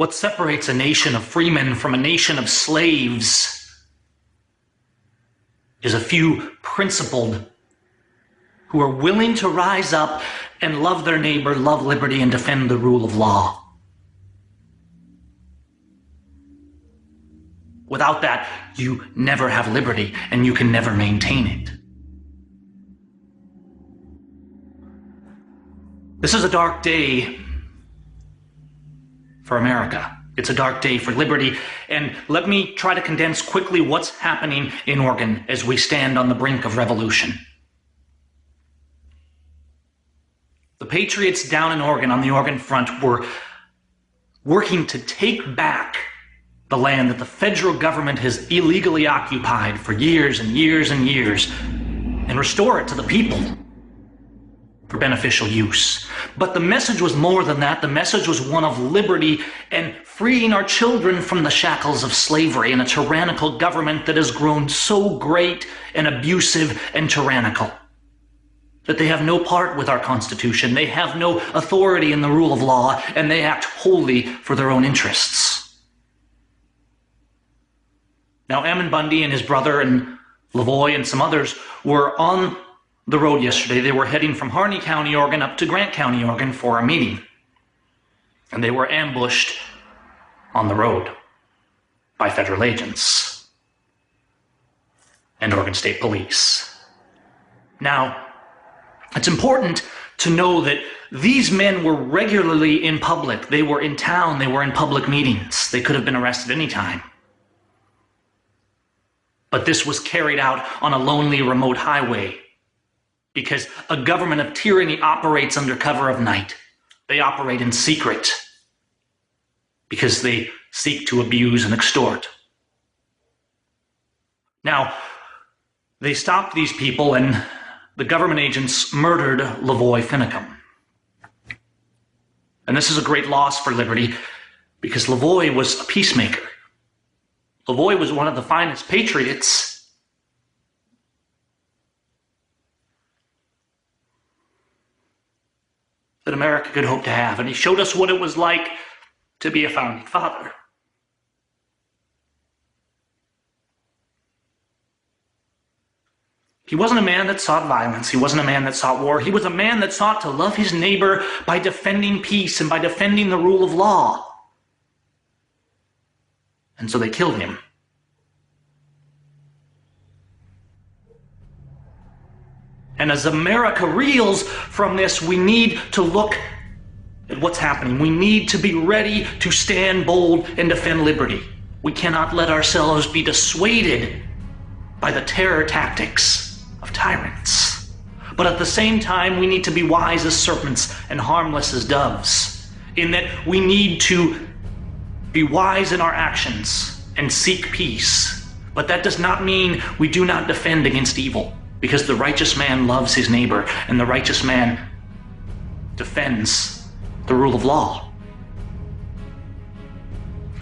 What separates a nation of freemen from a nation of slaves is a few principled who are willing to rise up and love their neighbor, love liberty, and defend the rule of law. Without that, you never have liberty, and you can never maintain it. This is a dark day for America. It's a dark day for liberty, and let me try to condense quickly what's happening in Oregon as we stand on the brink of revolution. The patriots down in Oregon on the Oregon front were working to take back the land that the federal government has illegally occupied for years and years and years and restore it to the people for beneficial use. But the message was more than that. The message was one of liberty and freeing our children from the shackles of slavery and a tyrannical government that has grown so great and abusive and tyrannical that they have no part with our Constitution, they have no authority in the rule of law, and they act wholly for their own interests. Now, Ammon Bundy and his brother and LaVoy and some others were on the road yesterday. They were heading from Harney County, Oregon, up to Grant County, Oregon for a meeting. And they were ambushed on the road by federal agents and Oregon State Police. Now, it's important to know that these men were regularly in public. They were in town. They were in public meetings. They could have been arrested any time. But this was carried out on a lonely, remote highway because a government of tyranny operates under cover of night. They operate in secret because they seek to abuse and extort. Now, they stopped these people and the government agents murdered LaVoy Finicum. And this is a great loss for liberty because LaVoy was a peacemaker. LaVoy was one of the finest patriots that America could hope to have. And he showed us what it was like to be a founding father. He wasn't a man that sought violence. He wasn't a man that sought war. He was a man that sought to love his neighbor by defending peace and by defending the rule of law. And so they killed him. And as America reels from this, we need to look at what's happening. We need to be ready to stand bold and defend liberty. We cannot let ourselves be dissuaded by the terror tactics of tyrants. But at the same time, we need to be wise as serpents and harmless as doves, in that we need to be wise in our actions and seek peace. But that does not mean we do not defend against evil, because the righteous man loves his neighbor, and the righteous man defends the rule of law.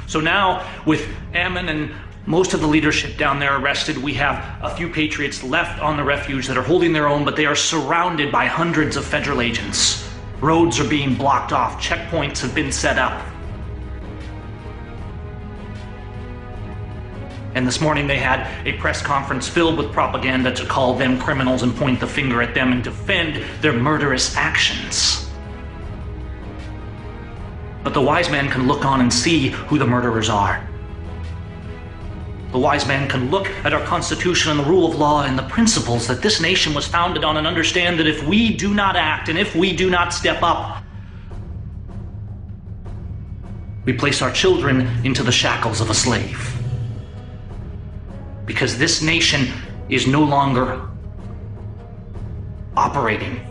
So now, with Ammon and most of the leadership down there arrested, we have a few patriots left on the refuge that are holding their own, but they are surrounded by hundreds of federal agents. Roads are being blocked off. Checkpoints have been set up. And this morning they had a press conference filled with propaganda to call them criminals and point the finger at them and defend their murderous actions. But the wise man can look on and see who the murderers are. The wise man can look at our Constitution and the rule of law and the principles that this nation was founded on and understand that if we do not act and if we do not step up, we place our children into the shackles of a slave. Because this nation is no longer operating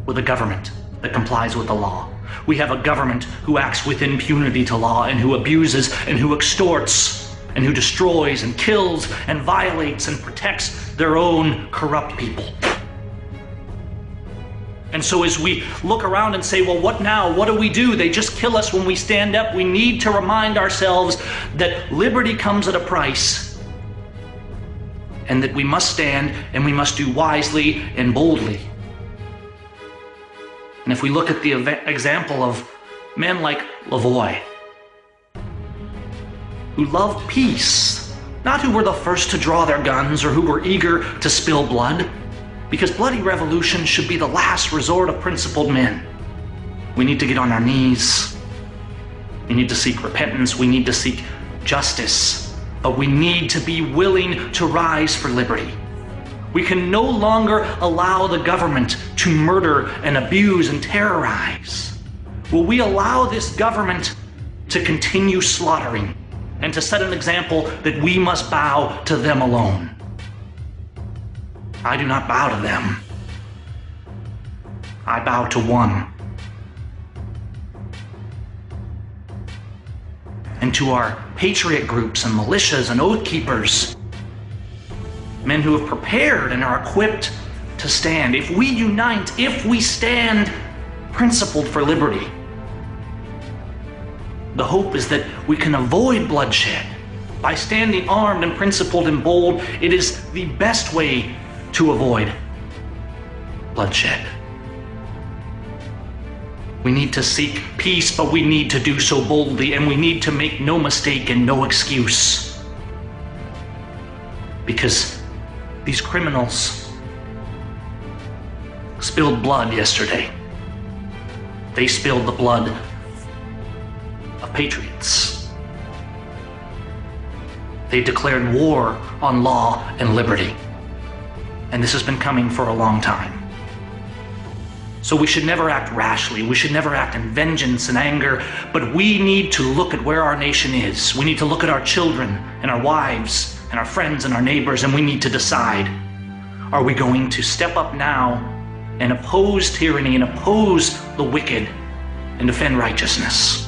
with a government that complies with the law. We have a government who acts with impunity to law and who abuses and who extorts and who destroys and kills and violates and protects their own corrupt people. And so as we look around and say, well, what now? What do we do? They just kill us when we stand up. We need to remind ourselves that liberty comes at a price, and that we must stand and we must do wisely and boldly. And if we look at the example of men like LaVoy, who loved peace, not who were the first to draw their guns or who were eager to spill blood, because bloody revolution should be the last resort of principled men. We need to get on our knees. We need to seek repentance. We need to seek justice. But we need to be willing to rise for liberty. We can no longer allow the government to murder and abuse and terrorize. Will we allow this government to continue slaughtering and to set an example that we must bow to them alone? I do not bow to them. I bow to one. And to our patriot groups and militias and oath keepers, men who have prepared and are equipped to stand. If we unite, if we stand principled for liberty, the hope is that we can avoid bloodshed. By standing armed and principled and bold, it is the best way to avoid bloodshed. We need to seek peace, but we need to do so boldly, and we need to make no mistake and no excuse. Because these criminals spilled blood yesterday. They spilled the blood of patriots. They declared war on law and liberty. And this has been coming for a long time. So we should never act rashly. We should never act in vengeance and anger, but we need to look at where our nation is. We need to look at our children and our wives and our friends and our neighbors, and we need to decide, are we going to step up now and oppose tyranny and oppose the wicked and defend righteousness?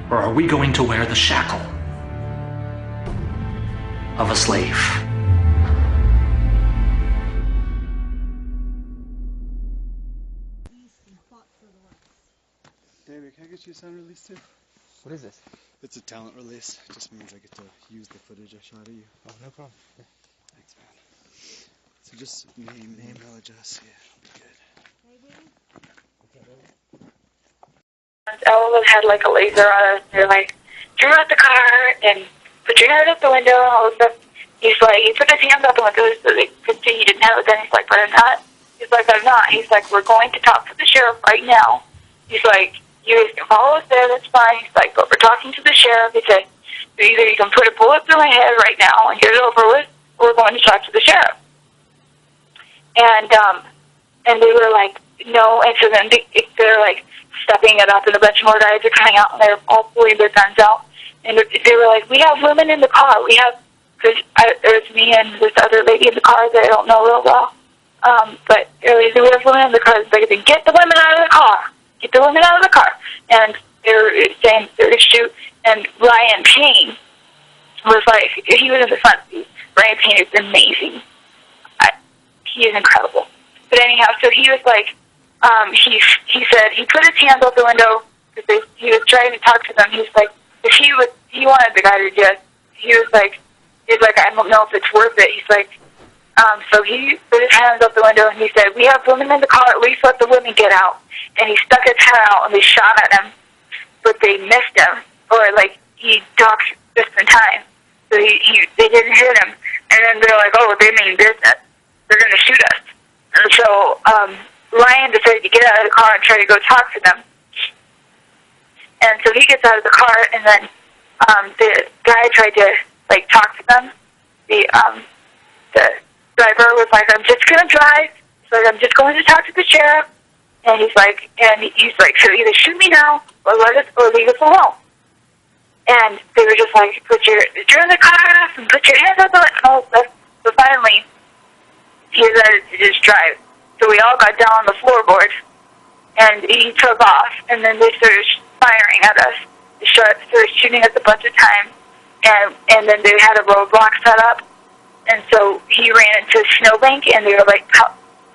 Or are we going to wear the shackle of a slave? David, can I get you a sound release too? What is this? It's a talent release. It just means I get to use the footage I shot of you. Oh, no problem. Yeah. Thanks, man. So just name, email address. Yeah, I'll be good. All of them had like a laser on us. They're like, turn out the car and put your head out the window and all this stuff. He's like, he put his hands out the window so they could see he didn't have it. Then he's like, but I'm not. He's like, I'm not. He's like, we're going to talk to the sheriff right now. He's like, you guys can follow us there, that's fine. He's like, but we're talking to the sheriff. He said, either you can put a bullet through my head right now and get it over with, or we're going to talk to the sheriff. And they were like, no. And so then they're like stepping it up, and a bunch more guys are coming out, and they're all pulling their guns out. And they were like, we have women in the car. We have, because there was me and this other lady in the car that I don't know real well. But we have women in the car. They said, get the women out of the car. Get the women out of the car. And they were saying they're going to shoot. And Ryan Payne was like, he was in the front seat. Ryan Payne is amazing. He is incredible. But anyhow, so he was like, he said he put his hands out the window because he was trying to talk to them. He was like, if he wanted the guy to just, he was like, I don't know if it's worth it. He's like, so he put his hands out the window and he said, we have women in the car, at least let the women get out. And he stuck his head out and they shot at him, but they missed him, or like he ducked just in time. So they didn't hit him. And then they're like, oh, they mean business. They're going to shoot us. And so Ryan decided to get out of the car and try to go talk to them. And so he gets out of the car, and then the guy tried to like talk to them. The driver was like, I'm just going to drive. He's like, I'm just going to talk to the sheriff. And he's like, so either shoot me now or leave us alone. And they were just like, turn the car off and put your hands up the window. So finally, he decided to just drive. So we all got down on the floorboard, and he took off, and then they started firing at us. They started shooting us a bunch of times, and then they had a roadblock set up, and so he ran into a snowbank, and they were like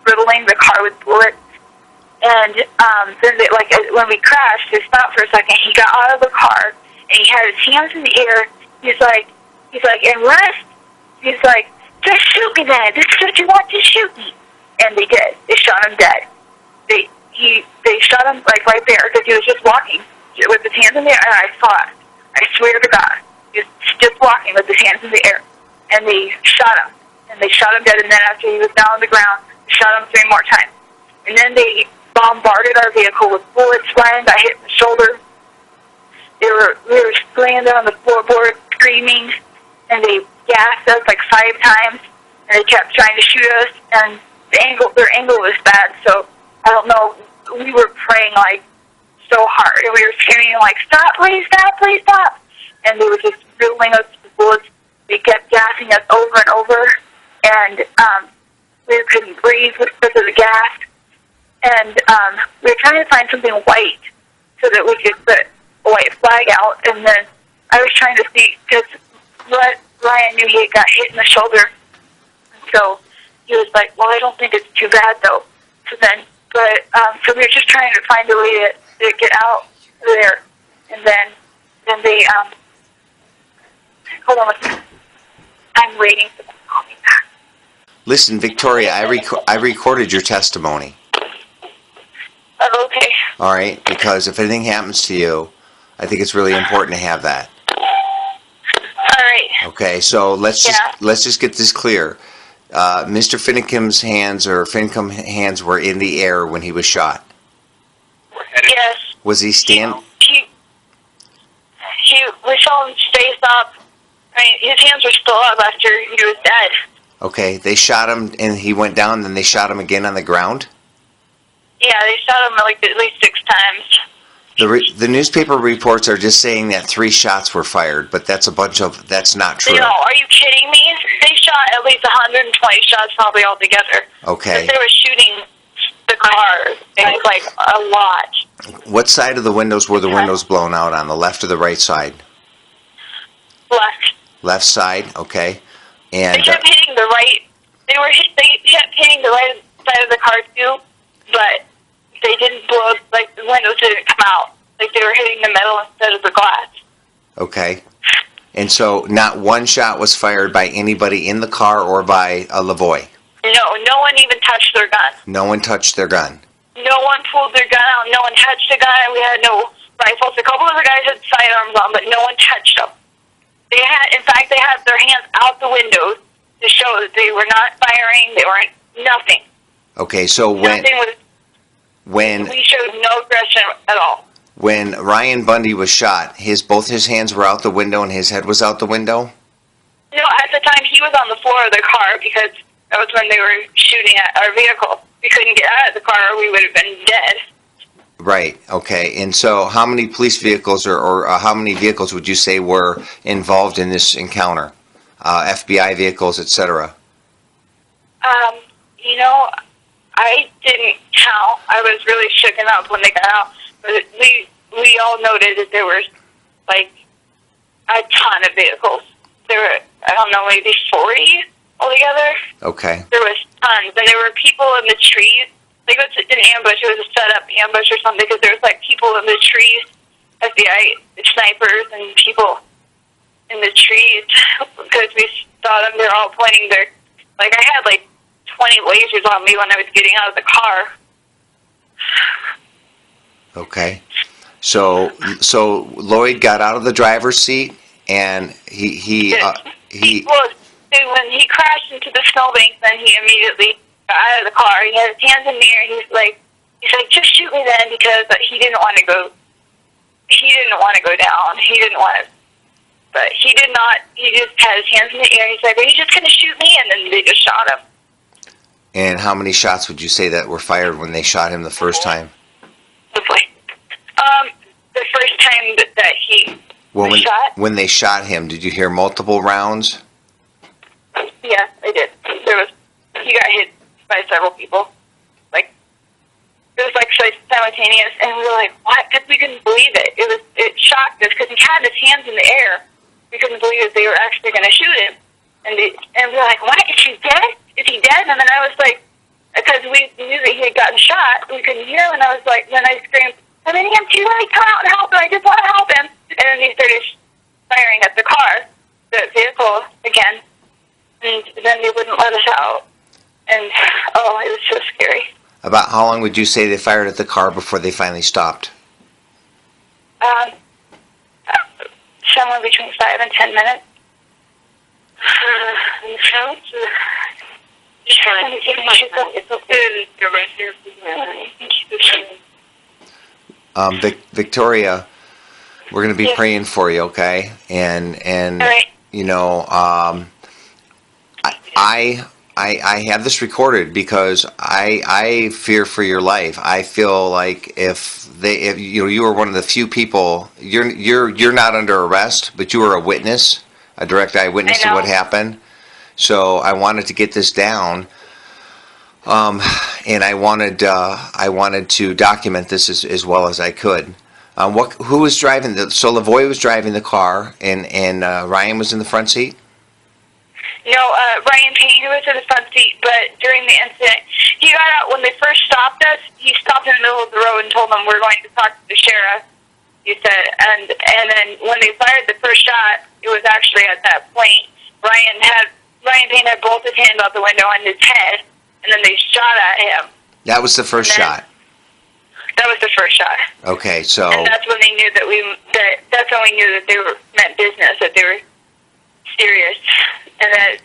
riddling the car with bullets. And then they, like when we crashed, they stopped for a second. He got out of the car, and he had his hands in the air. He's like, and rest. He's like, just shoot me then. This is what you want, just shoot me. And they did. They shot him dead. They shot him like right there because he was just walking with his hands in the air, and I saw it. I swear to God. He was just walking with his hands in the air. And they shot him. And they shot him dead. And then after he was down on the ground, they shot him 3 more times. And then they bombarded our vehicle with bullets flying. I hit the shoulder. We were laying there on the floorboard screaming. And they gassed us like 5 times. And they kept trying to shoot us. And their angle was bad. So I don't know. We were praying like so hard. And we were screaming like, stop, please stop, please stop. And they were just riddling us with bullets. They kept gassing us over and over, and we couldn't breathe because of the gas. And we were trying to find something white so that we could put a white flag out. And then I was trying to see, because Ryan knew he got hit in the shoulder. So he was like, well, I don't think it's too bad, though. So we were just trying to find a way to get out there. And then they, hold on a second. I'm waiting for them to call me back. Listen, Victoria, I recorded your testimony. Oh, okay. All right, because if anything happens to you, I think it's really important to have that. All right. Okay, so let's just get this clear. Mr. Finicum's hands were in the air when he was shot. Yes. Was he We saw him face up. I mean, his hands were still up after he was dead. Okay, they shot him and he went down, then they shot him again on the ground? Yeah, they shot him like at least 6 times. The newspaper reports are just saying that 3 shots were fired, but that's not true. No, are you kidding me? They shot at least 120 shots probably altogether. Okay. They were shooting the car. It was like a lot. What side of the windows were the windows blown out on, the left or the right side? Left. Left side, okay. And they kept hitting the right. They kept hitting the right side of the car too, but they didn't blow. Like the windows didn't come out. Like they were hitting the metal instead of the glass. Okay. And so, not one shot was fired by anybody in the car or by a LaVoy? No one even touched their gun. No one touched their gun? No one pulled their gun out. No one touched the gun. We had no rifles. A couple of the guys had sidearms on, but no one touched them. In fact, they had their hands out the windows to show that they were not firing. They weren't nothing. Okay, so when we showed no aggression at all. When Ryan Bundy was shot, both his hands were out the window and his head was out the window? No, at the time he was on the floor of the car because that was when they were shooting at our vehicle. We couldn't get out of the car or we would have been dead. Right, okay. And so how many police vehicles or how many vehicles would you say were involved in this encounter? FBI vehicles, etc.? I didn't count. I was really shooken up when they got out. But we all noted that there was, like, a ton of vehicles. There were, I don't know, maybe 40 altogether. Okay. There was tons. And there were people in the trees. Like, it was an ambush. It was a set-up ambush or something because there was, like, people in the trees, FBI snipers and people in the trees because we saw them. They're all pointing their, like, I had, like, 20 lasers on me when I was getting out of the car. Okay. So Lloyd got out of the driver's seat and he when he crashed into the snowbank, then he immediately got out of the car. He had his hands in the air. He's like, just shoot me then, because he didn't want to go. He didn't want to go down. He didn't want to. But he did not. He just had his hands in the air. He's like, are you just going to shoot me? And then they just shot him. And how many shots would you say that were fired when they shot him the first time? The first time that he was shot. When they shot him, did you hear multiple rounds? Yeah, I did. He got hit by several people. Like, it was like simultaneous, and we were like, what? Because we couldn't believe it. It shocked us because he had his hands in the air. We couldn't believe that they were actually going to shoot him. And we were like, what? Is he dead? Is he dead? And then I was like, because we knew that he had gotten shot, we couldn't hear him, and I was like, then I screamed, I'm in him too, let me come out and help him, I just want to help him. And then he started firing at the car, the vehicle again, and then they wouldn't let us out. And, it was so scary. About how long would you say they fired at the car before they finally stopped? somewhere between 5 and 10 minutes. Victoria, we're going to be Yes. praying for you, okay? And All right. you know, I have this recorded because I fear for your life. I feel like if you were one of the few people, you're not under arrest, but you were a witness, a direct eyewitness I to what know. happened. So I wanted to get this down, and I wanted to document this as well as I could. Who was driving so LaVoy was driving the car, and Ryan was in the front seat? No, Ryan Payne was in the front seat, but during the incident, he got out when they first stopped us. He stopped in the middle of the road and told them we're going to talk to the sheriff. He said, and then when they fired the first shot, it was actually at that point Ryan Payne had both his hands out the window on his head, and then they shot at him. That was the first shot. That was the first shot. Okay, so And that's when they knew that's when we knew that they were meant business, that they were serious, and that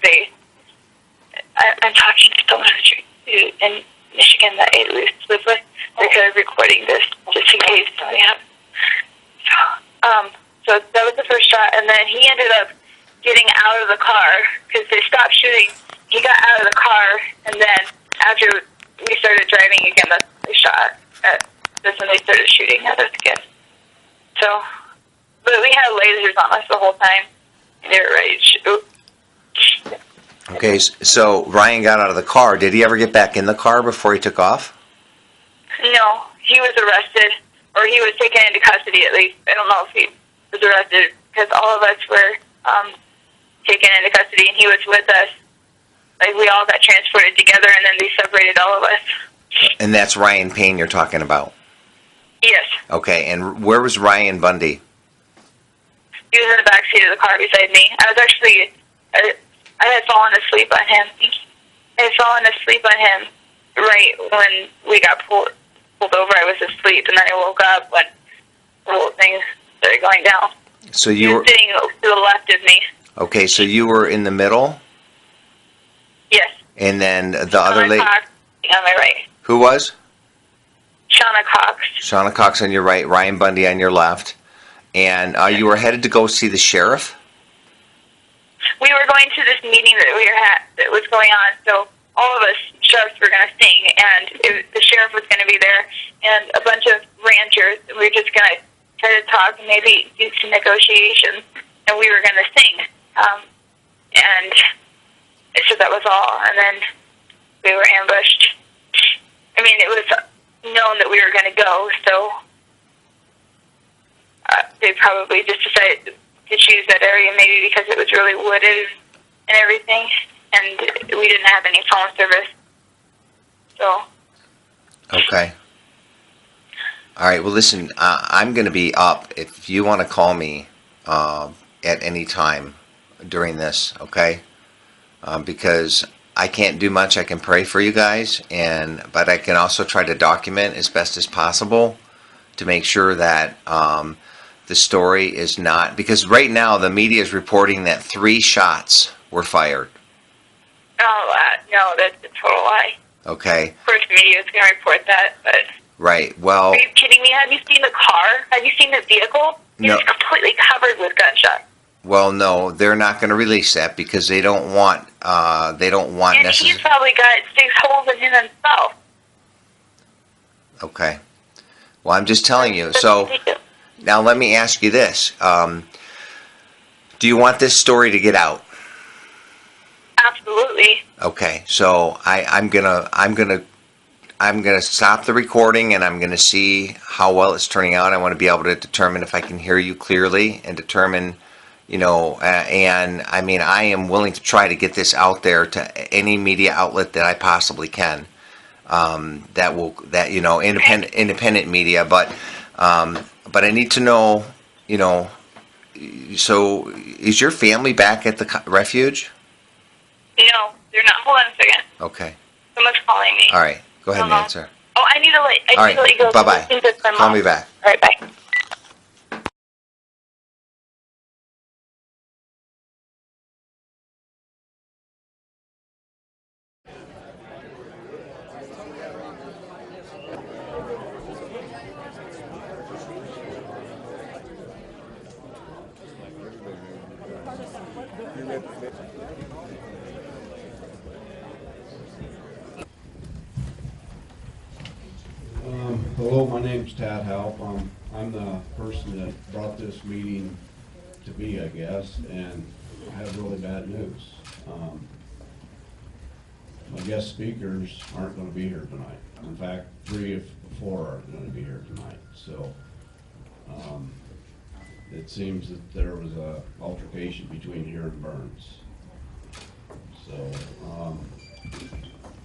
I'm talking to someone in Michigan that I live with. They're kind of recording this just in case something happens. So that was the first shot, and then he ended up getting out of the car because they stopped shooting. He got out of the car, and then after we started driving again, that's when they shot. That's when they started shooting at us again. So, but we had lasers on us the whole time. They were ready to shoot. okay, so Ryan got out of the car. Did he ever get back in the car before he took off? No, he was arrested, or he was taken into custody at least. I don't know if he was arrested because all of us were taken into custody, and he was with us. Like, we all got transported together, and then they separated all of us. And that's Ryan Payne you're talking about? Yes. Okay, and where was Ryan Bundy? He was in the back seat of the car beside me. I was actually, I had fallen asleep on him. I had fallen asleep on him right when we got pulled over. I was asleep, and then I woke up when the whole thing started going down. So He you were was sitting to the left of me. okay. So you were in the middle, Yes. and then the other Shauna lady. Cox on my right. Who was? Shauna Cox. Shauna Cox on your right, Ryan Bundy on your left, and you were headed to go see the sheriff. We were going to this meeting that was going on, so all of us sheriffs were going to sing, and the sheriff was going to be there, and a bunch of ranchers. We were just going to try to talk and maybe do some negotiations, and we were going to sing. And so that was all, and then we were ambushed. I mean, it was known that we were going to go, so they probably just decided to choose that area maybe because it was really wooded and everything, and we didn't have any phone service. So. Okay. All right. Well, listen, I'm going to be up if you want to call me at any time during this, okay? Because I can't do much. I can pray for you guys, but I can also try to document as best as possible to make sure that the story is not, because right now the media is reporting that 3 shots were fired. Oh, no, that's a total lie. Okay. Of course, media is going to report that, but. Right. Well. Are you kidding me? Have you seen the car? Have you seen the vehicle? No. It's completely covered with gunshots. Well, no, they're not going to release that because they don't want. And he's probably got 6 holes in him himself. Okay. Well, I'm just telling you. So now let me ask you this: do you want this story to get out? Absolutely. Okay. So I'm gonna stop the recording and I'm gonna see how well it's turning out. I want to be able to determine if I can hear you clearly and determine. And I mean, I am willing to try to get this out there to any media outlet that I possibly can. Independent media, but I need to know, so is your family back at the refuge? No, they're not. Hold on a second. Okay. Someone's calling me. All right. Go ahead and answer. Oh, I need to let you go. Bye-bye. Call me back. All right, bye. Hello, my name's Tad Halp. I'm the person that brought this meeting to be, I guess, and I have really bad news. My guest speakers aren't going to be here tonight. In fact, 3 of 4 are going to be here tonight. So it seems that there was a altercation between here and Burns. So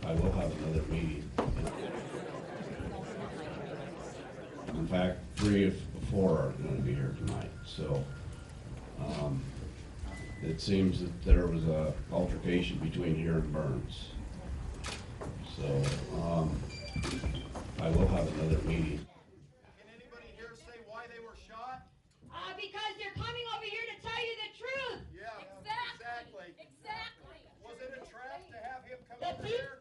I will have another meeting. In fact, 3 of 4 are going to be here tonight. So it seems that there was a altercation between here and Burns. So I will have another meeting. Can anybody here say why they were shot? Because they're coming over here to tell you the truth. Yeah, Exactly. Was it a trap to have him come The over people- here?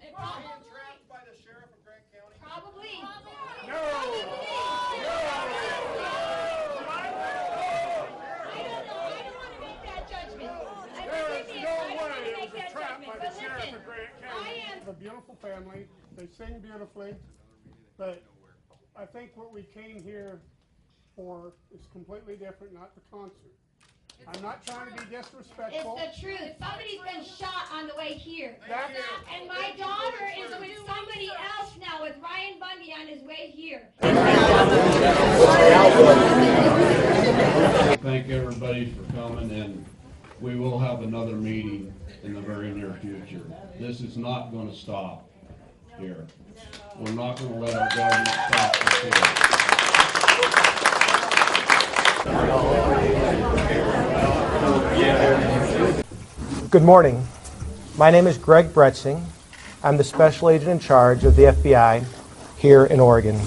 They Was he entrapped by the sheriff of Grant County? Probably. No! I don't want to make that judgment. There is no way it was a trap by the But sheriff listen, of Grant I County. am. A beautiful family. They sing beautifully, but I think what we came here for is completely different, not the concert. I'm not trying to be disrespectful. It's the truth. Somebody's been shot on the way here. That's- And my daughter is with somebody else now, with Ryan Bundy on his way here. Thank everybody for coming, and we will have another meeting in the very near future. This is not going to stop here. We're not going to let our government stop this here. Good morning. My name is Greg Bretzing. I'm the special agent in charge of the FBI here in Oregon.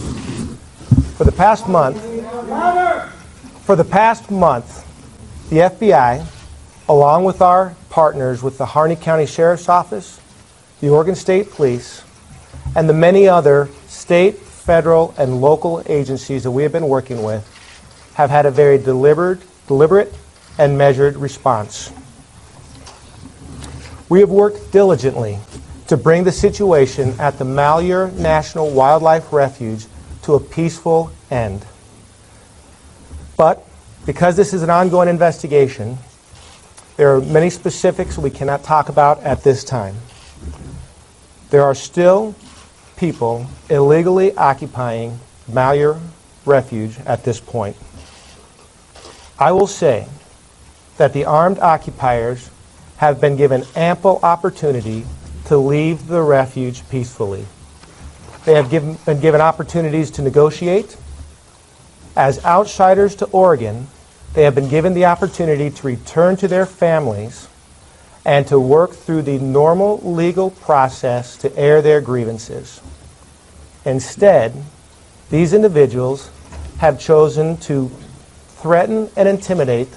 For the past month, the FBI, along with our partners with the Harney County Sheriff's Office, the Oregon State Police, and the many other state, federal, and local agencies that we have been working with, have had a very deliberate and measured response. We have worked diligently to bring the situation at the Malheur National Wildlife Refuge to a peaceful end. But because this is an ongoing investigation, there are many specifics we cannot talk about at this time. There are still people illegally occupying Malheur Refuge at this point. I will say that the armed occupiers have been given ample opportunity to leave the refuge peacefully. They have been given opportunities to negotiate. As outsiders to Oregon, they have been given the opportunity to return to their families and to work through the normal legal process to air their grievances. Instead, these individuals have chosen to threaten and intimidate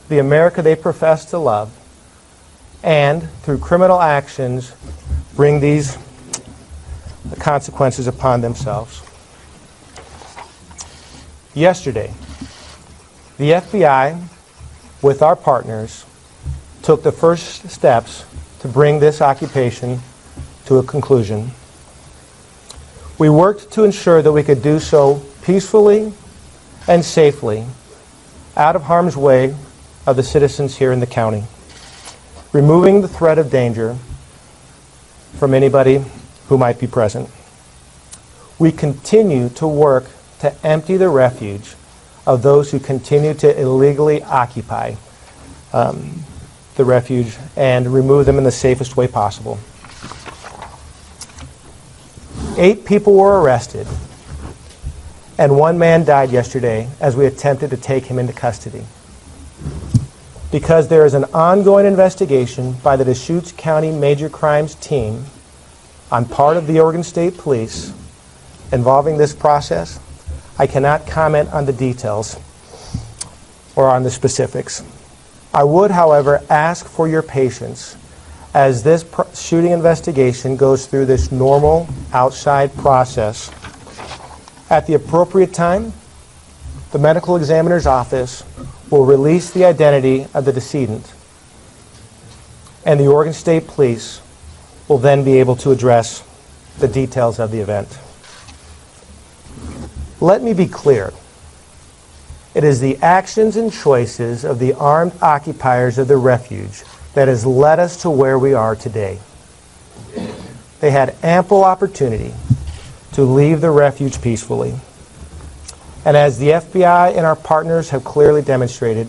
the America they profess to love, and through criminal actions bring these consequences upon themselves. Yesterday, the FBI, with our partners, took the first steps to bring this occupation to a conclusion. We worked to ensure that we could do so peacefully and safely, out of harm's way of the citizens here in the county, removing the threat of danger from anybody who might be present. We continue to work to empty the refuge of those who continue to illegally occupy the refuge and remove them in the safest way possible. 8 people were arrested, and 1 man died yesterday as we attempted to take him into custody. Because there is an ongoing investigation by the Deschutes County Major Crimes Team on part of the Oregon State Police involving this process, I cannot comment on the details or on the specifics. I would, however, ask for your patience as this shooting investigation goes through this normal outside process. At the appropriate time, the medical examiner's office will release the identity of the decedent, and the Oregon State Police will then be able to address the details of the event. Let me be clear. It is the actions and choices of the armed occupiers of the refuge that has led us to where we are today. They had ample opportunity to leave the refuge peacefully. And as the FBI and our partners have clearly demonstrated,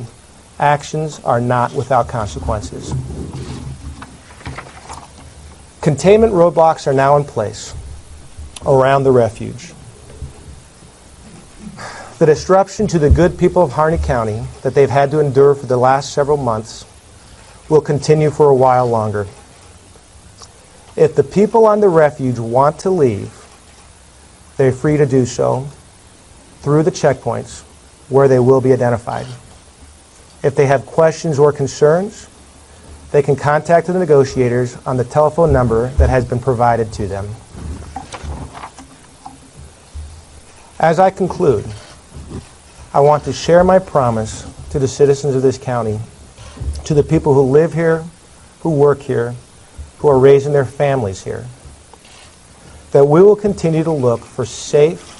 actions are not without consequences. Containment roadblocks are now in place around the refuge. The disruption to the good people of Harney County that they've had to endure for the last several months will continue for a while longer. If the people on the refuge want to leave, they're free to do so through the checkpoints where they will be identified. If they have questions or concerns, they can contact the negotiators on the telephone number that has been provided to them. As I conclude, I want to share my promise to the citizens of this county, to the people who live here, who work here, who are raising their families here, that we will continue to look for safe,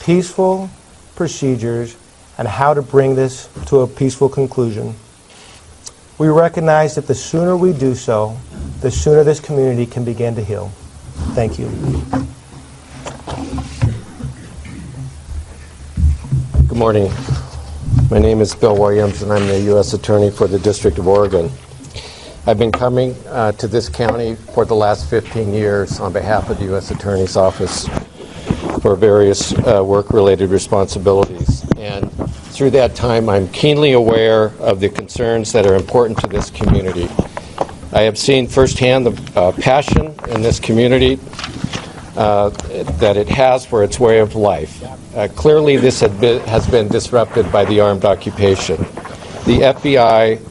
peaceful procedures and how to bring this to a peaceful conclusion. We recognize that the sooner we do so, the sooner this community can begin to heal. Thank you. Good morning. My name is Bill Williams, and I'm the U.S. Attorney for the District of Oregon. I've been coming to this county for the last 15 years on behalf of the U.S. Attorney's Office for various work-related responsibilities. And through that time, I'm keenly aware of the concerns that are important to this community. I have seen firsthand the passion in this community that it has for its way of life. Clearly, this has been disrupted by the armed occupation. The FBI,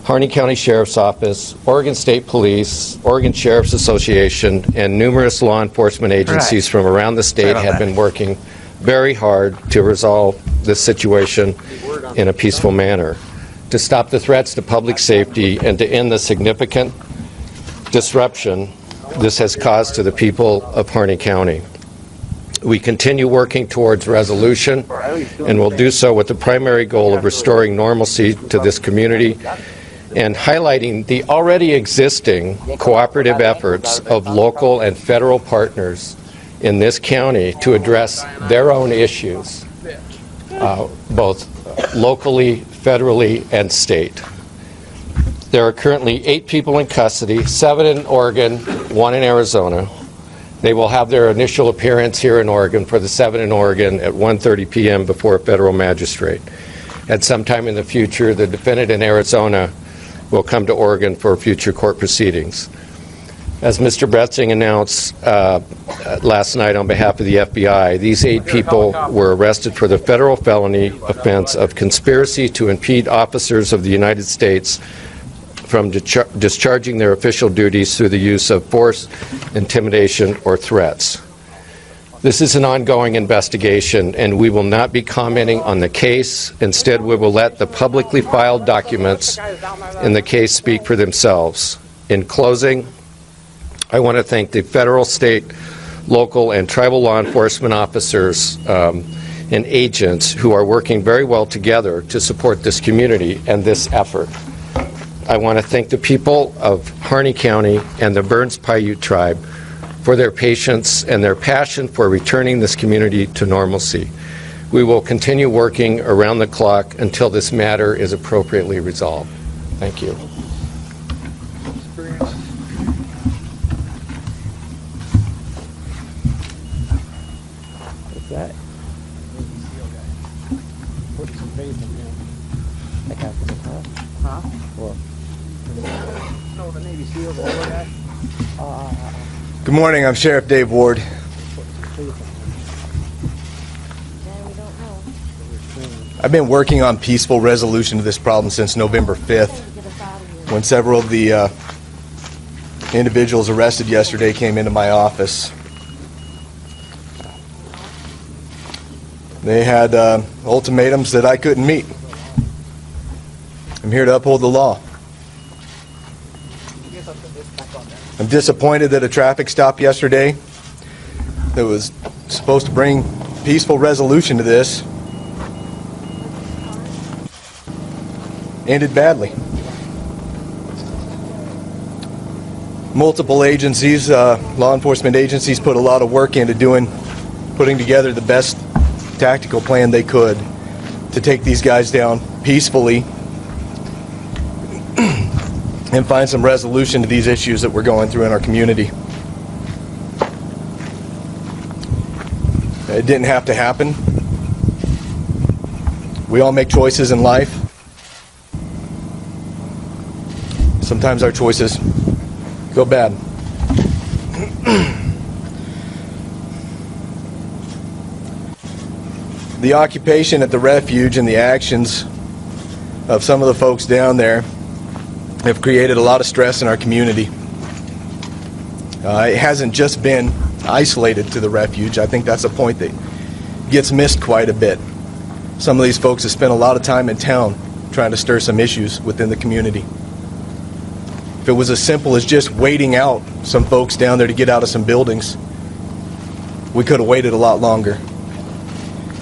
Harney County Sheriff's Office, Oregon State Police, Oregon Sheriff's Association, and numerous law enforcement agencies from around the state have been working very hard to resolve this situation in a peaceful manner, to stop the threats to public safety and to end the significant disruption this has caused to the people of Harney County. We continue working towards resolution, and will do so with the primary goal of restoring normalcy to this community and highlighting the already existing cooperative efforts of local and federal partners in this county to address their own issues, both locally, federally, and state. There are currently 8 people in custody, 7 in Oregon, 1 in Arizona. They will have their initial appearance here in Oregon for the 7 in Oregon at 1:30 p.m. before a federal magistrate. At some time in the future, the defendant in Arizona will come to Oregon for future court proceedings. As Mr. Bretzing announced last night on behalf of the FBI, these 8 people were arrested for the federal felony offense of conspiracy to impede officers of the United States from discharging their official duties through the use of force, intimidation, or threats. This is an ongoing investigation, and we will not be commenting on the case. Instead, we will let the publicly filed documents in the case speak for themselves. In closing, I want to thank the federal, state, local, and tribal law enforcement officers and agents who are working very well together to support this community and this effort. I want to thank the people of Harney County and the Burns Paiute tribe for their patience and their passion for returning this community to normalcy. We will continue working around the clock until this matter is appropriately resolved. Thank you. What's that? Put some faith in him. That guy from the car? Huh? Well, no, the Navy SEALs all of that. Good morning, I'm Sheriff Dave Ward. I've been working on peaceful resolution to this problem since November 5th, when several of the individuals arrested yesterday came into my office. They had ultimatums that I couldn't meet. I'm here to uphold the law. I'm disappointed that a traffic stop yesterday that was supposed to bring peaceful resolution to this ended badly. Multiple agencies, law enforcement agencies, put a lot of work into putting together the best tactical plan they could to take these guys down peacefully and find some resolution to these issues that we're going through in our community. It didn't have to happen. We all make choices in life. Sometimes our choices go bad. The occupation at the refuge and the actions of some of the folks down there have created a lot of stress in our community. It hasn't just been isolated to the refuge. I think that's a point that gets missed quite a bit. Some of these folks have spent a lot of time in town trying to stir some issues within the community. If it was as simple as just waiting out some folks down there to get out of some buildings, we could have waited a lot longer.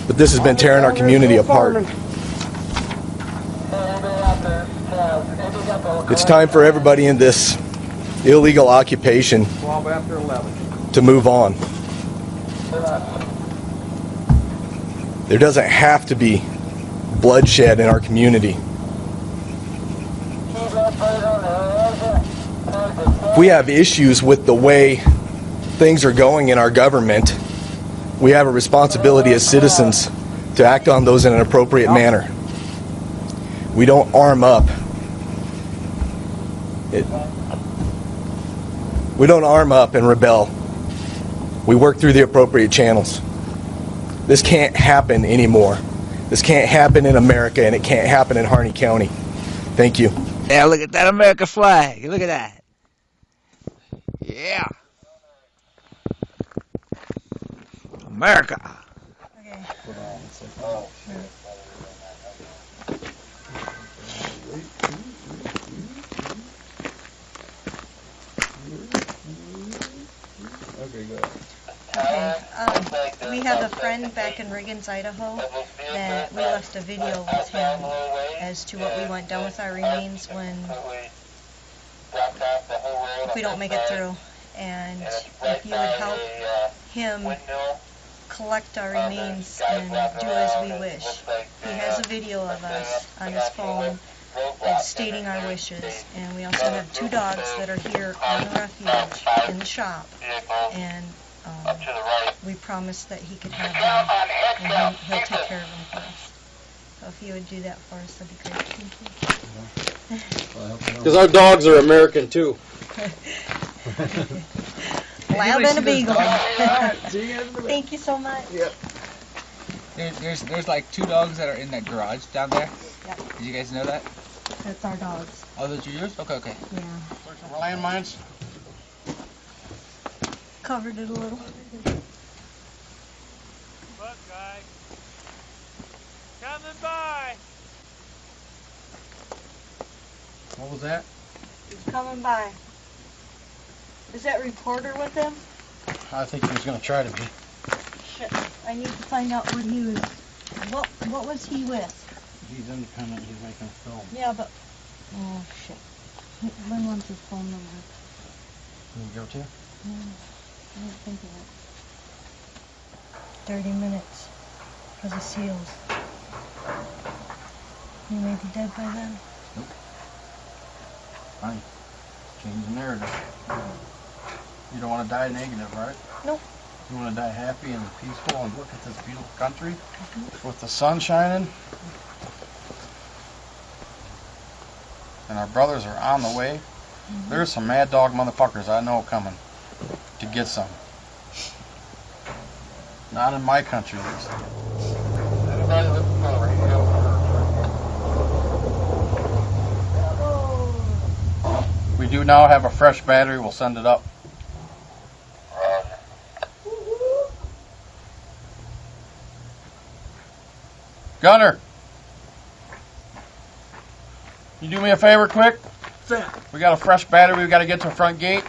But this has been tearing our community apart. It's time for everybody in this illegal occupation to move on. There doesn't have to be bloodshed in our community. If we have issues with the way things are going in our government, we have a responsibility as citizens to act on those in an appropriate manner. We don't arm up. We don't arm up and rebel. We work through the appropriate channels. This can't happen anymore. This can't happen in America, and it can't happen in Harney County. Thank you. Yeah, look at that America flag. Look at that. Yeah. America. Okay. Okay, we have a friend back in Riggins, Idaho, that we left a video with him as to what we went down with our remains if we don't make it through. And if you would help him collect our remains and do as we wish. He has a video of us on his phone that's stating our wishes. And we also have 2 dogs that are here on the refuge in the shop. And we promised that he could have them, and he'll take care of them for us. So if you would do that for us, that'd be great. Thank you. Because our dogs are American too. Lab and a beagle. Thank you so much. Yep. There's like 2 dogs that are in that garage down there. Yep. Did you guys know that? That's our dogs. Oh, those are yours? Okay, okay. Yeah. Where's some landmines? Covered it a little. Look, guys. Coming by. What was that? He's coming by. Is that reporter with him? I think he was going to try to be. Shit. I need to find out what he was. What was he with? He's independent. He's making a film. Yeah, but. Oh, shit. Lynn wants his phone number. Can you go to? No, I didn't think of it. 30 minutes. Because of seals. He may be dead by then. Nope. Fine. Change the narrative. You don't want to die negative, right? Nope. You want to die happy and peaceful and look at this beautiful country with the sun shining. And our brothers are on the way. There's some mad dog motherfuckers I know coming to get some. Not in my country, at least. We do now have a fresh battery. We'll send it up. Gunner. You do me a favor quick? What's that? We got a fresh battery. We got to get to the front gate.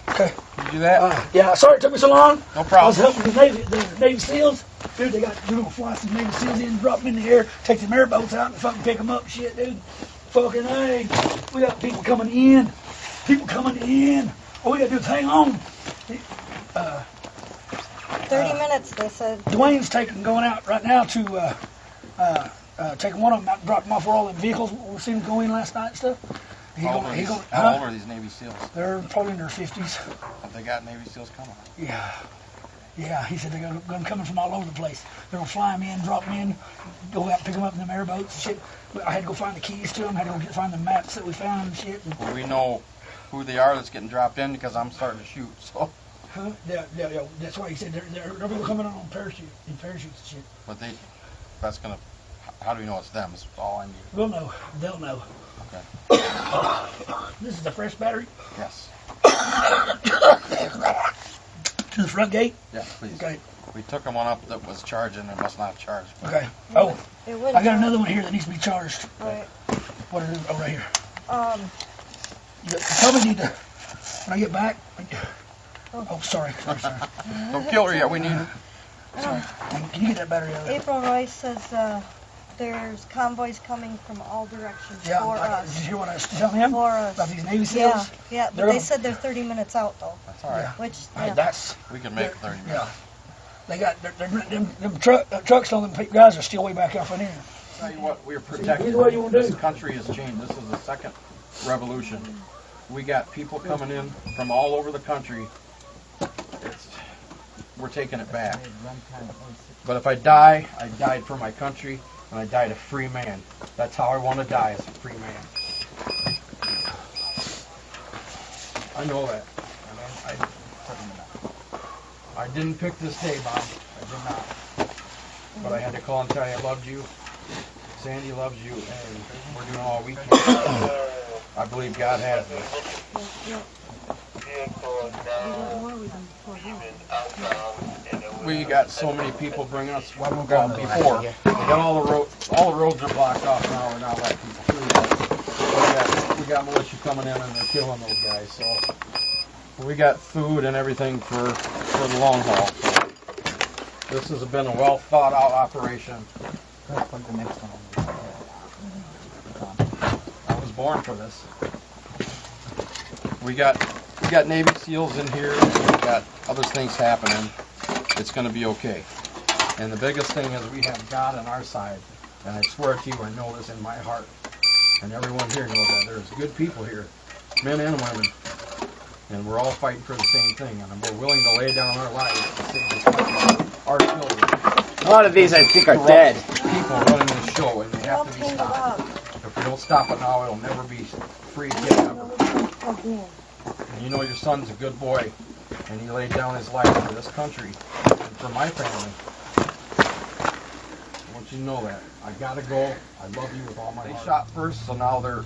Okay. Can you do that? Yeah, sorry it took me so long. No problem. I was helping the Navy SEAls. Dude, we're going to fly some Navy SEAls in, drop them in the air, take some airboats out and fucking pick them up. Shit, dude. Fucking hey. We got people coming in. All we got to do is hang on. 30 minutes, they said. Dwayne's going out right now to taking one of them out and dropping them off where all the vehicles we've seen go in last night and stuff. How old are these Navy SEAls? They're probably in their 50s. Have they got Navy SEAls coming? Yeah, he said they're going to come from all over the place. They're going to fly them in, drop them in, go out and pick them up in them airboats and shit. I had to go find the keys to them, had to go find the maps that we found and shit. Well, we know who they are that's getting dropped in because I'm starting to shoot, so. Huh? Yeah, that's why he said they're coming on parachutes and shit. But that's going to, how do we know it's them? That's all I need. We'll know. They'll know. Okay. This is a fresh battery? Yes. To the front gate? Yeah, please. Okay. We took one up that was charging and must not have charged. Okay. Oh, I got another one here that needs to be charged. All right. What is it? Oh, right here. You probably need to, when I get back. Oh, sorry. Don't kill her yet. We need her. Sorry. Can you get that battery out of there? April Royce says there's convoys coming from all directions for us. Did you hear what I was telling him? For us. About these Navy SEAls? Yeah, but they said they're 30 minutes out, though. That's all right. Which, we can make 30 minutes. Yeah. They got, them trucks on them guys are still way back up in here. Tell you what, we're protected. Either way you want to do. This country has changed. This is the second revolution. We got people coming in from all over the country. We're taking it back. But if I die, I died for my country, and I died a free man. That's how I want to die, as a free man. I know that. I didn't pick this day, Bob. I did not. But I had to call and tell you I loved you. Sandy loves you, and we're doing all we can. I believe God has this. We got so many people bringing us before. We got all the roads are blocked off now. We're not letting people through. We got militia coming in and they're killing those guys. So we got food and everything for the long haul. So this has been a well thought out operation. I was born for this. We got Navy SEALs in here. We got other things happening. It's going to be okay. And the biggest thing is we have God on our side. And I swear to you, I know this in my heart. And everyone here knows that. There's good people here, men and women. And we're all fighting for the same thing. And we're willing to lay down our lives to save this country, our children. A lot of these, I think, are dead. People running this show, and they have to be stopped. If we don't stop it now, it'll never be free again, ever. And you know your son's a good boy, and he laid down his life for this country and for my family. I want you to know that. I gotta go. I love you with all my heart. They shot first, so now they're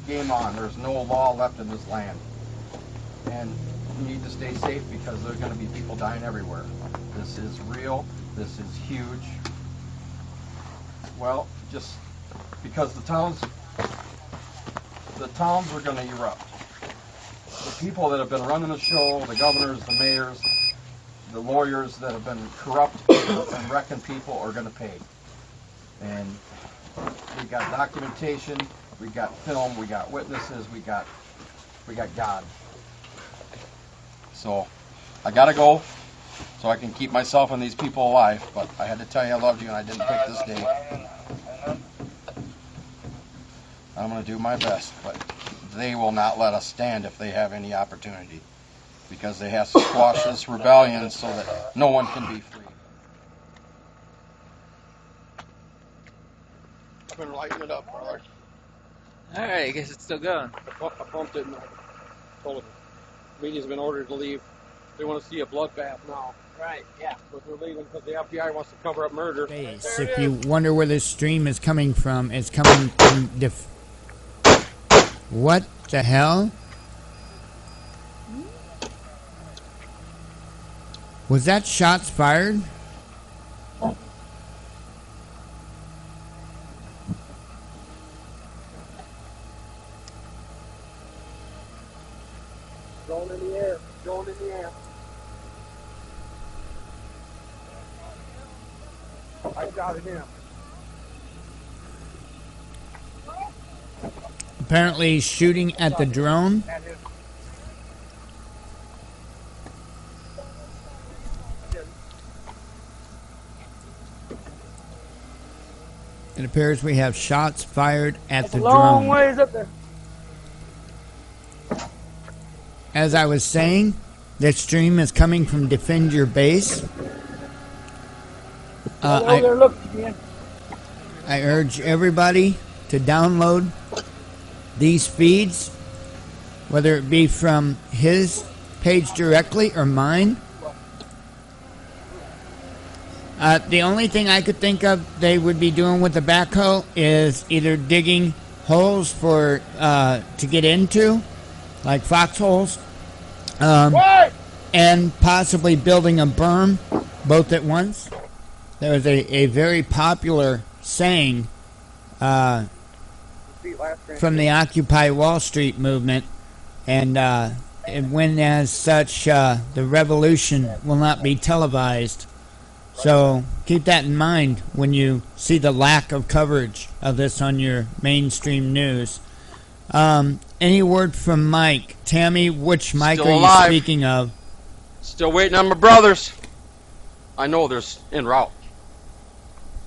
game on. There's no law left in this land. And you need to stay safe because there's going to be people dying everywhere. This is real. This is huge. Well, just because the towns are going to erupt. The people that have been running the show, the governors, the mayors, the lawyers that have been corrupt and wrecking people are going to pay. And we got documentation, we got film, we got witnesses, we got God. So I gotta go so I can keep myself and these people alive, but I had to tell you I loved you and I didn't pick this day. I'm gonna do my best, but they will not let us stand if they have any opportunity, because they have to squash this rebellion so that no one can be free. I've been lighting it up, brother. Alright, I guess it's still going. I pumped it and I told them the media's been ordered to leave. They want to see a bloodbath now. Right, yeah. But they're leaving because the FBI wants to cover up murder. If you wonder where this stream is coming from, it's coming from the... What the hell? Was that shots fired? Drone in the air. Drone in the air. I got it in. Apparently he's shooting at the drone. It appears we have shots fired at the drone. Long ways up there. As I was saying, this stream is coming from Defend Your Base. There, look again. I urge everybody to download these feeds, whether it be from his page directly or mine. The only thing I could think of they would be doing with the backhoe is either digging holes for to get into, like foxholes, and possibly building a berm, both at once. There was a very popular saying from the Occupy Wall Street movement, and when as such, the revolution will not be televised. So keep that in mind when you see the lack of coverage of this on your mainstream news. Any word from Mike? Tammy, which Mike Still are alive. you speaking of? Still waiting on my brothers. I know there's en route.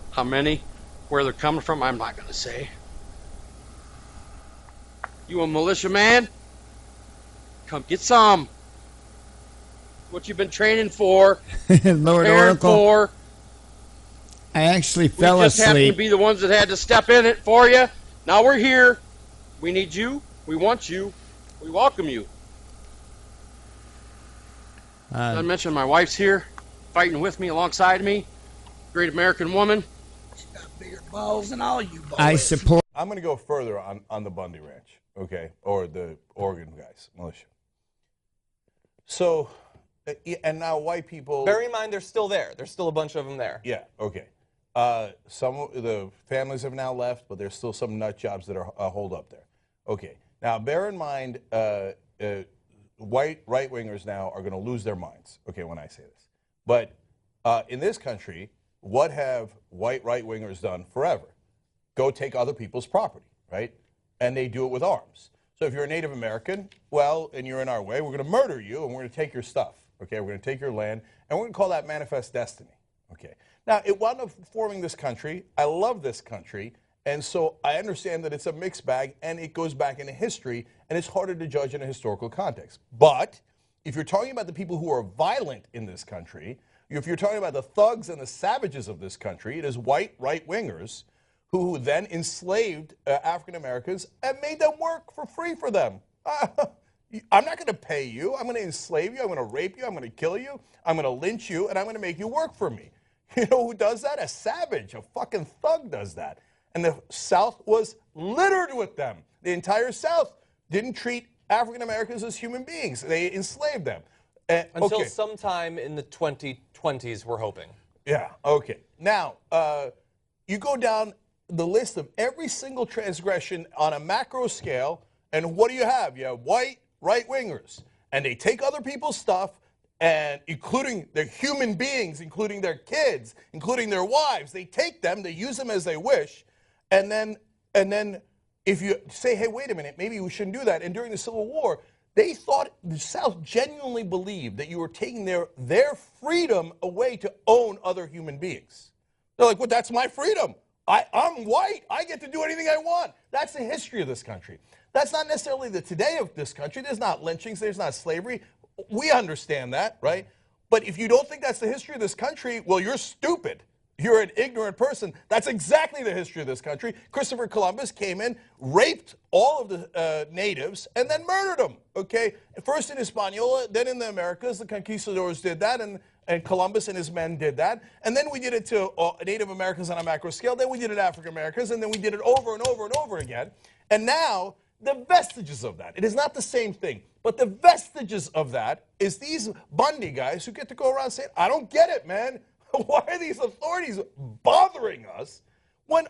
How many? Where they're coming from, I'm not going to say. You a militia man? Come get some. What you've been training for. Lord preparing Oracle. for. I actually fell We just happened to asleep. be the ones that had to step in it for you. Now we're here. We need you. We want you. We welcome you. Not to mention my wife's here, fighting with me, alongside me. Great American woman. Bigger balls than all you boys. I support. I'm going to go further on the Bundy Ranch, okay, or the Oregon guys, militia. So, and now white people. Bear in mind, they're still there. There's still a bunch of them there. Yeah. Okay. Some of the families have now left, but there's still some nut jobs that are holed up there. Okay. Now, bear in mind, white right-wingers now are going to lose their minds. Okay, when I say this, but in this country, what have white right-wingers done forever? Go take other people's property, right? And they do it with arms. So if you're a Native American, well, and you're in our way, we're going to murder you and we're going to take your stuff. Okay, we're going to take your land, and we're going to call that manifest destiny. Okay. Now, it wound up forming this country. I love this country, and so I understand that it's a mixed bag, and it goes back into history, and it's harder to judge in a historical context. But if you're talking about the people who are violent in this country, if you're talking about the thugs and the savages of this country, it is white right-wingers who then enslaved African Americans and made them work for free for them. I'm not going to pay you. I'm going to enslave you. I'm going to rape you. I'm going to kill you. I'm going to lynch you, and I'm going to make you work for me. You know who does that? A savage, a fucking thug does that. And the South was littered with them. The entire South didn't treat African Americans as human beings. They enslaved them. Until sometime in the 2020s, we're hoping. Yeah, okay. Now, you go down the list of every single transgression on a macro scale, and what do you have? You have white right-wingers, and they take other people's stuff, and including their human beings, including their kids, including their wives. They take them, they use them as they wish, and then if you say, hey, wait a minute, maybe we shouldn't do that. And during the Civil War, they thought, the South genuinely believed that you were taking their freedom away to own other human beings. They're like, well, that's my freedom. I'm white. I get to do anything I want. That's the history of this country. That's not necessarily the today of this country. There's not lynchings. There's not slavery. We understand that, right? But if you don't think that's the history of this country, well, you're stupid. You're an ignorant person. That's exactly the history of this country. Christopher Columbus came in, raped all of the natives, and then murdered them, okay? First in Hispaniola, then in the Americas. The conquistadors did that, and Columbus and his men did that. And then we did it to Native Americans on a macro scale. Then we did it to African Americans, and then we did it over and over and over again. And now, the vestiges of that, it is not the same thing, but the vestiges of that is these Bundy guys who get to go around saying, I don't get it, man. Why are these authorities bothering us when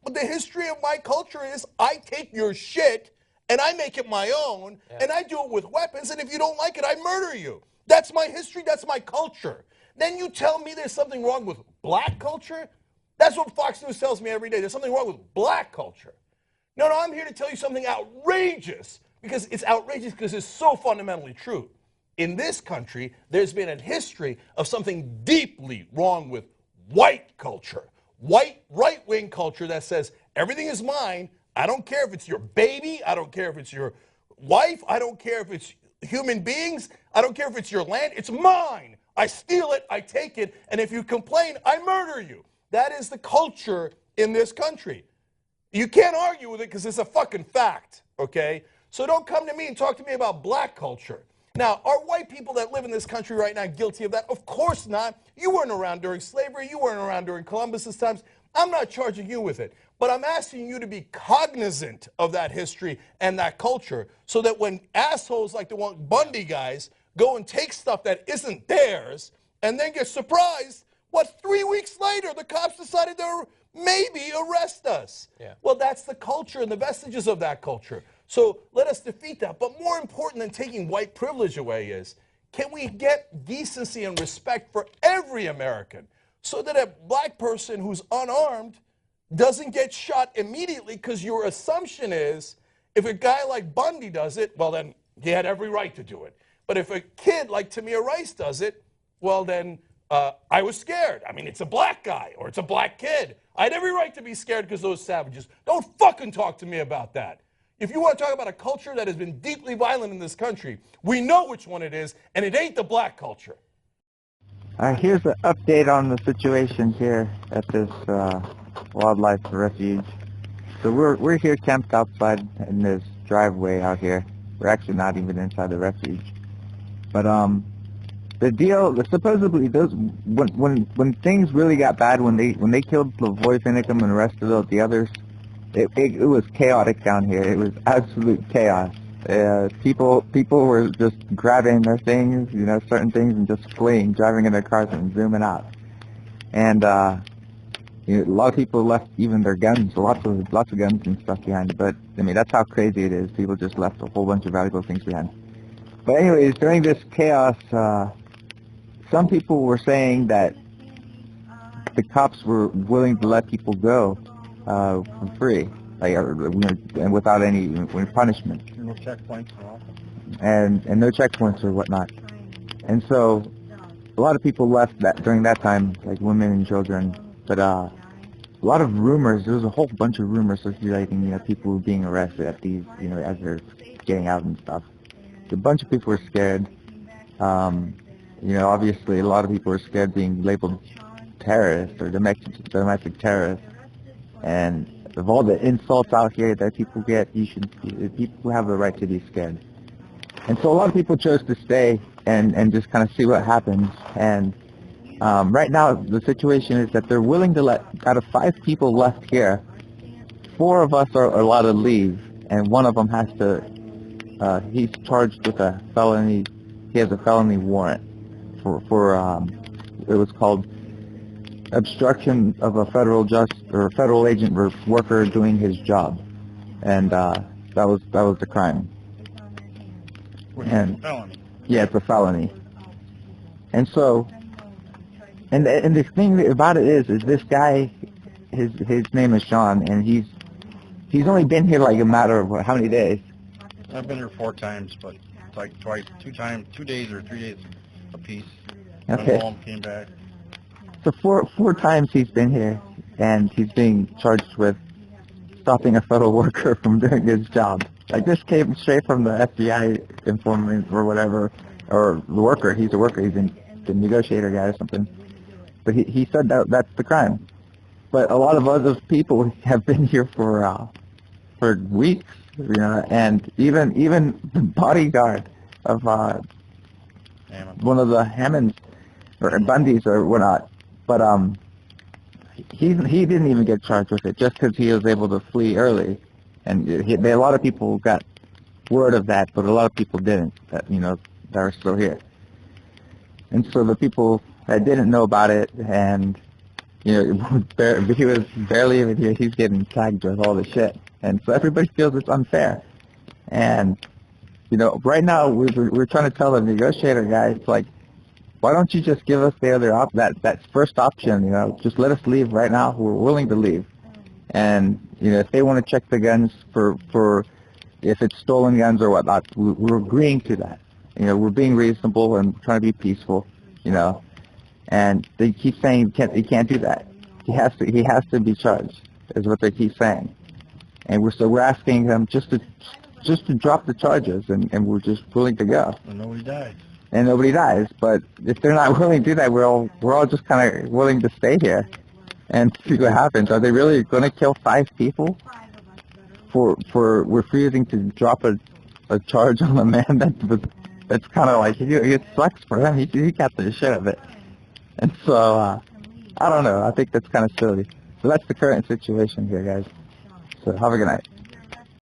the history of my culture is I take your shit and I make it my own, and I do it with weapons, and if you don't like it, I murder you. That's my history, that's my culture. Then you tell me there's something wrong with black culture? That's what Fox News tells me every day. There's something wrong with black culture. No, I'm here to tell you something outrageous, because it's outrageous because it's so fundamentally true. In this country, there's been a history of something deeply wrong with white culture. White right-wing culture that says everything is mine. I don't care if it's your baby. I don't care if it's your wife. I don't care if it's human beings. I don't care if it's your land. It's mine. I steal it. I take it. And if you complain, I murder you. That is the culture in this country. You can't argue with it because it's a fucking fact, okay? So don't come to me and talk to me about black culture. Now, are white people that live in this country right now guilty of that? Of course not. You weren't around during slavery. You weren't around during Columbus's times. I'm not charging you with it. But I'm asking you to be cognizant of that history and that culture so that when assholes like the one Bundy guys go and take stuff that isn't theirs and then get surprised, 3 weeks later, the cops decided to maybe arrest us. Yeah. Well, that's the culture and the vestiges of that culture. So let us defeat that. But more important than taking white privilege away is, can we get decency and respect for every American so that a black person who's unarmed doesn't get shot immediately, because your assumption is if a guy like Bundy does it, well, then he had every right to do it. But if a kid like Tamir Rice does it, well, then I was scared. I mean, it's a black guy or it's a black kid. I had every right to be scared because those savages. Don't fucking talk to me about that. If you want to talk about a culture that has been deeply violent in this country, we know which one it is, and it ain't the black culture. Here's an update on the situation here at this wildlife refuge. So we're here camped outside in this driveway out here. We're actually not even inside the refuge. But the deal, supposedly, those when things really got bad, when they killed LaVoy, Finicum, and the rest of the others, it was chaotic down here. It was absolute chaos. People were just grabbing their things, certain things, and just fleeing, driving in their cars and zooming out. And a lot of people left even their guns, lots of guns and stuff behind. But I mean, that's how crazy it is. People just left a whole bunch of valuable things behind. But anyways, during this chaos, some people were saying that the cops were willing to let people go for free, and without any punishment. No checkpoints and no checkpoints or whatnot. And so a lot of people left during that time, like women and children. But a lot of rumors. There was a whole bunch of rumors circulating. People were being arrested at these, as they're getting out and stuff. A bunch of people were scared. Obviously a lot of people were scared being labeled terrorists or domestic terrorists. And of all the insults out here that people get, people have the right to be scared. And so a lot of people chose to stay and just kind of see what happens. And right now the situation is that they're willing to let, out of 5 people left here, 4 of us are allowed to leave, and one of them has to, he's charged with a felony, he has a felony warrant for it was called obstruction of a federal federal agent or worker doing his job, and that was the crime. And yeah, it's a felony. And so, and the thing about it is this guy, his name is Sean, and he's only been here like a matter of how many days? I've been here 4 times, but it's like twice, 2 days or 3 days a piece. Okay. Went home, came back. So four times he's been here, and he's being charged with stopping a federal worker from doing his job. Like, this came straight from the FBI informant or whatever, or the worker. He's a worker. He's the negotiator guy or something. But he said that's the crime. But a lot of other people have been here for weeks, and even the bodyguard of one of the Hammonds or Bundys or whatnot. But he didn't even get charged with it just because he was able to flee early, and a lot of people got word of that, but a lot of people didn't. That are still here. And so the people that didn't know about it, and he was barely even here, he's getting tagged with all the shit, and so everybody feels it's unfair. And, you know, right now we're trying to tell the negotiator guys, like, why don't you just give us the other that first option, you know, just let us leave right now. We're willing to leave. And, you know, if they want to check the guns for if it's stolen guns or whatnot, we're agreeing to that. You know, we're being reasonable and trying to be peaceful, you know. And they keep saying he can't do that. He has to be charged, is what they keep saying. And we're asking them just to drop the charges, and we're just willing to go. And nobody died. And nobody dies. But if they're not willing to do that, we're all just kind of willing to stay here and see what happens. Are they really going to kill 5 people for refusing to drop a charge on a man that's kind of like, it sucks for him. He got the shit of it. And so, I don't know. I think that's kind of silly. So that's the current situation here, guys. So have a good night.